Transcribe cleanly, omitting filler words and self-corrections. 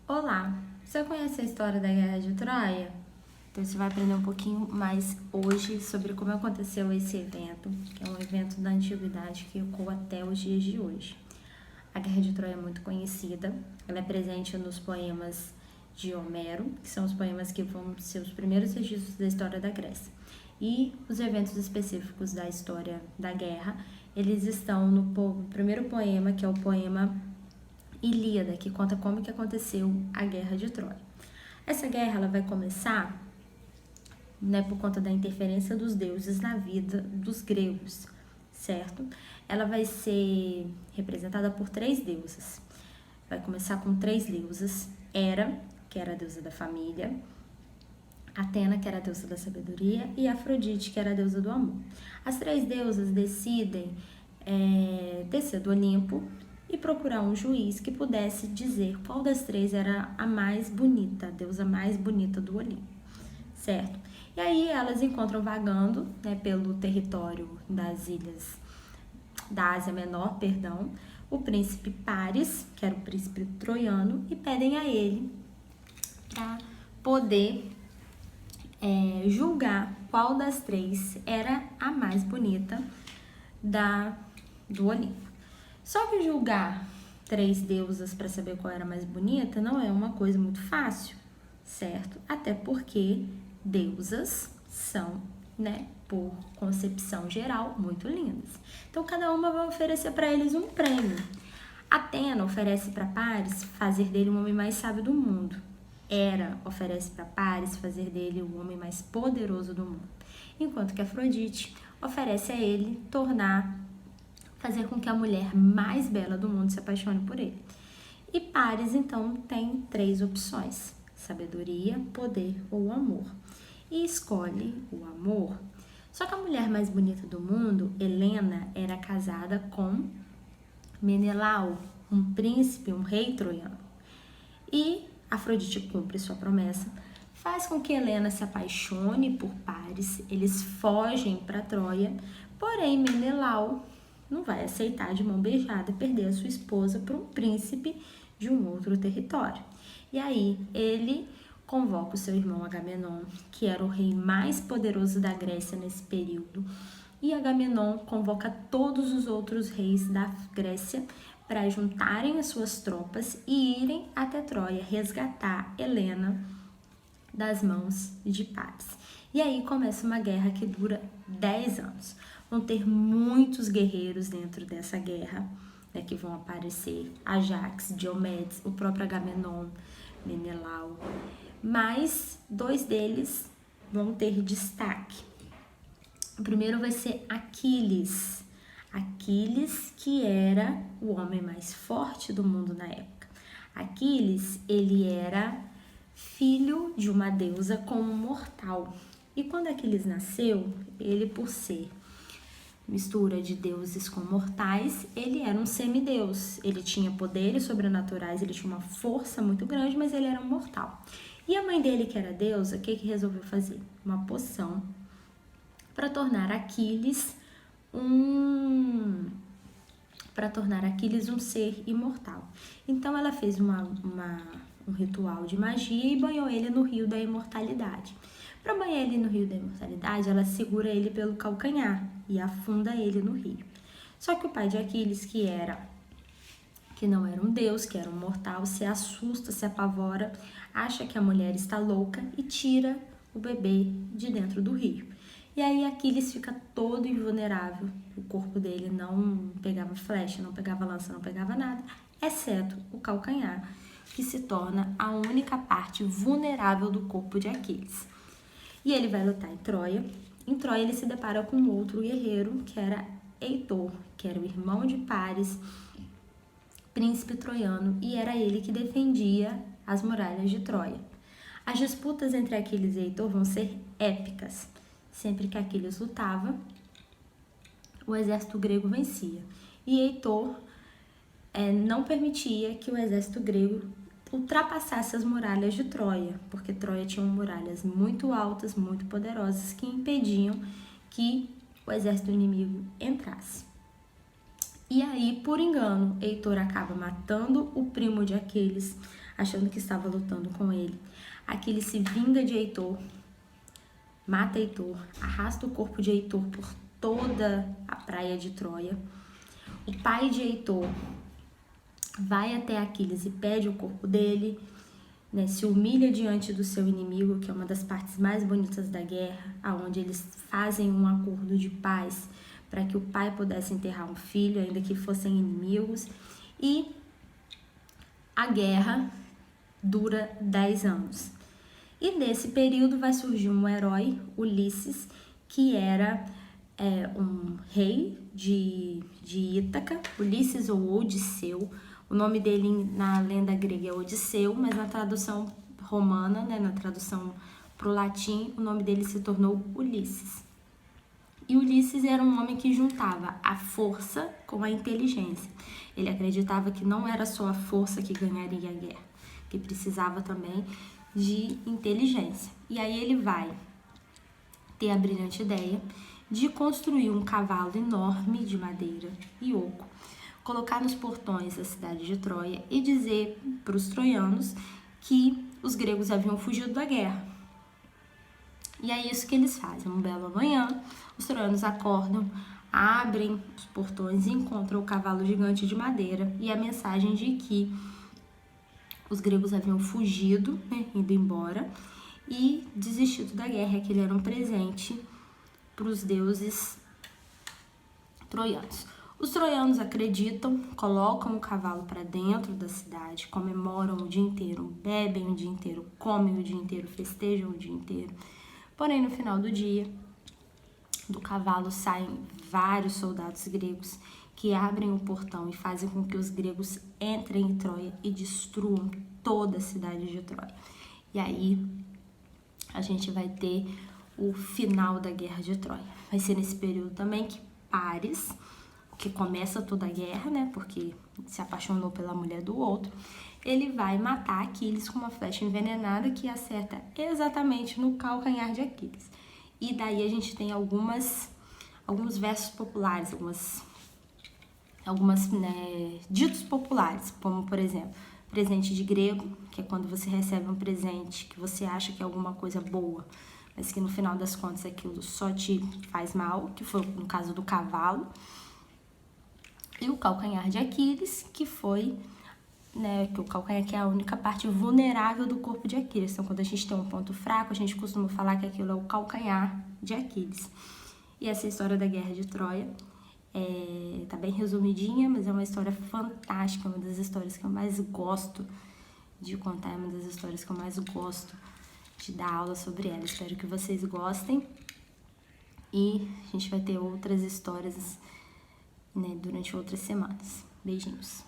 Olá, você conhece a história da Guerra de Troia? Então você vai aprender um pouquinho mais hoje sobre como aconteceu esse evento, que é um evento da antiguidade que ecoa até os dias de hoje. A Guerra de Troia é muito conhecida, ela é presente nos poemas de Homero, que são os poemas que vão ser os primeiros registros da história da Grécia. E os eventos específicos da história da guerra, eles estão no primeiro poema, que é o poema Ilíada, que conta como que aconteceu a Guerra de Troia. Essa guerra ela vai começar, por conta da interferência dos deuses na vida dos gregos, certo? Ela vai ser representada por 3 deusas. Vai começar com 3 deusas: Hera, que era a deusa da família, Atena, que era a deusa da sabedoria, e Afrodite, que era a deusa do amor. As 3 deusas decidem descer do Olimpo e procurar um juiz que pudesse dizer qual das 3 era a mais bonita, a deusa mais bonita do Olimpo, certo? E aí elas encontram vagando, pelo território das ilhas da Ásia Menor, o príncipe Paris, que era o príncipe troiano, e pedem a ele para poder julgar qual das 3 era a mais bonita do Olimpo. Só que julgar 3 deusas para saber qual era a mais bonita não é uma coisa muito fácil, certo? Até porque deusas são, por concepção geral, muito lindas. Então, cada uma vai oferecer para eles um prêmio. Atena oferece para Paris fazer dele o homem mais sábio do mundo. Hera oferece para Paris fazer dele o homem mais poderoso do mundo. Enquanto que Afrodite oferece a ele fazer com que a mulher mais bela do mundo se apaixone por ele. E Paris, então, tem 3 opções: sabedoria, poder ou amor. E escolhe o amor. Só que a mulher mais bonita do mundo, Helena, era casada com Menelau, um príncipe, um rei troiano. E Afrodite cumpre sua promessa, faz com que Helena se apaixone por Paris, eles fogem para Troia, porém Menelau não vai aceitar de mão beijada perder a sua esposa para um príncipe de um outro território. E aí ele convoca o seu irmão Agamenon, que era o rei mais poderoso da Grécia nesse período, e Agamenon convoca todos os outros reis da Grécia para juntarem as suas tropas e irem até Troia resgatar Helena das mãos de Paris. E aí começa uma guerra que dura 10 anos. Vão ter muitos guerreiros dentro dessa guerra, que vão aparecer: Ajax, Diomedes, o próprio Agamenon, Menelau. Mas 2 deles vão ter destaque. O primeiro vai ser Aquiles. Aquiles, que era o homem mais forte do mundo na época. Aquiles, ele era filho de uma deusa como mortal. E quando Aquiles nasceu, ele, por ser mistura de deuses com mortais, ele era um semideus. Ele tinha poderes sobrenaturais, ele tinha uma força muito grande, mas ele era um mortal. E a mãe dele, que era deusa, o que resolveu fazer? Uma poção para tornar Aquiles um ser imortal. Então ela fez um ritual de magia e banhou ele no rio da imortalidade. Para banhar ele no rio da imortalidade, ela segura ele pelo calcanhar e afunda ele no rio. Só que o pai de Aquiles, que não era um deus, que era um mortal, se assusta, se apavora, acha que a mulher está louca e tira o bebê de dentro do rio. E aí Aquiles fica todo invulnerável. O corpo dele não pegava flecha, não pegava lança, não pegava nada, exceto o calcanhar, que se torna a única parte vulnerável do corpo de Aquiles. E ele vai lutar em Troia. Em Troia ele se depara com outro guerreiro, que era Heitor, que era o irmão de Paris, príncipe troiano, e era ele que defendia as muralhas de Troia. As disputas entre Aquiles e Heitor vão ser épicas. Sempre que Aquiles lutava, o exército grego vencia. E Heitor não permitia que o exército grego ultrapassasse as muralhas de Troia, porque Troia tinha muralhas muito altas, muito poderosas, que impediam que o exército inimigo entrasse. E aí, por engano, Heitor acaba matando o primo de Aquiles, achando que estava lutando com ele. Aquiles se vinga de Heitor, mata Heitor, arrasta o corpo de Heitor por toda a praia de Troia. O pai de Heitor vai até Aquiles e pede o corpo dele, né, se humilha diante do seu inimigo, que é uma das partes mais bonitas da guerra, aonde eles fazem um acordo de paz para que o pai pudesse enterrar um filho, ainda que fossem inimigos, e a guerra dura 10 anos. E nesse período vai surgir um herói, Ulisses, que era um rei de Ítaca, Ulisses ou Odisseu. O nome dele na lenda grega é Odisseu, mas na tradução romana, né, na tradução para o latim, o nome dele se tornou Ulisses. E Ulisses era um homem que juntava a força com a inteligência. Ele acreditava que não era só a força que ganharia a guerra, que precisava também de inteligência. E aí ele vai ter a brilhante ideia de construir um cavalo enorme de madeira e oco, colocar nos portões da cidade de Troia e dizer para os troianos que os gregos haviam fugido da guerra. E é isso que eles fazem. Um belo amanhã, os troianos acordam, abrem os portões e encontram o cavalo gigante de madeira e a mensagem de que os gregos haviam fugido, né, indo embora, e desistido da guerra, que ele era um presente para os deuses troianos. Os troianos acreditam, colocam o cavalo para dentro da cidade, comemoram o dia inteiro, bebem o dia inteiro, comem o dia inteiro, festejam o dia inteiro. Porém, no final do dia, do cavalo saem vários soldados gregos que abrem o portão e fazem com que os gregos entrem em Troia e destruam toda a cidade de Troia. E aí a gente vai ter o final da guerra de Troia. Vai ser nesse período também que Paris, que começa toda a guerra, né, porque se apaixonou pela mulher do outro, ele vai matar Aquiles com uma flecha envenenada que acerta exatamente no calcanhar de Aquiles. E daí a gente tem alguns versos populares, algumas ditos populares, como por exemplo, presente de grego, que é quando você recebe um presente que você acha que é alguma coisa boa, mas que no final das contas aquilo só te faz mal, que foi no caso do cavalo. E o calcanhar de Aquiles, que foi, né, que o calcanhar que é a única parte vulnerável do corpo de Aquiles. Então, quando a gente tem um ponto fraco, a gente costuma falar que aquilo é o calcanhar de Aquiles. E essa história da Guerra de Troia tá bem resumidinha, mas é uma história fantástica, uma das histórias que eu mais gosto de contar, é uma das histórias que eu mais gosto de dar aula sobre ela. Espero que vocês gostem e a gente vai ter outras histórias, né, durante outras semanas. Beijinhos!